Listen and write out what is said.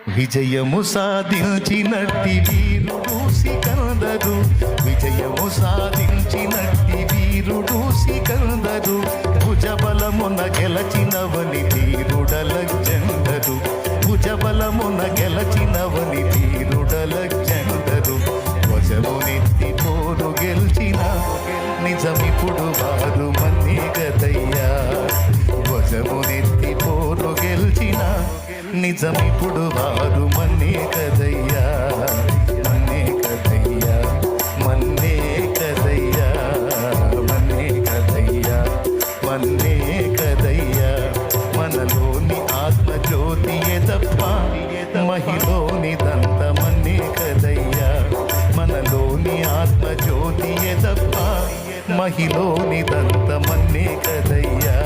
విజయము సాధించినట్టి వీరుడు సికందరు, విజయము సాధించినట్టి వీరుడు సికందరు, భుజబలమున గెలచినవని వీరుడలెగ్జాండరు, భుజబలమున గెలచినవని వీరుడలెగ్జాండరు, వశమునెత్తి పోరు గెలిచిన నిజమిప్పుడు వారు మన్నే గదయ్యా, వశమునెత్తి పోరు గెలిచిన నిజమిప్పుడు వారు మన్నే కదయ్యా, మన్నే కదయ్యా, మన్నే కదయ్యా, మన్నే కదయ్యా, మన్నే కదయ్యా. మనలోని ఆత్మజ్యోతియే తప్ప మహిలోనిదంత మన్నే కదయ్యా, మనలోని ఆత్మజ్యోతియే తప్ప మహిలోనిదంత మన్నే కదయ్యా.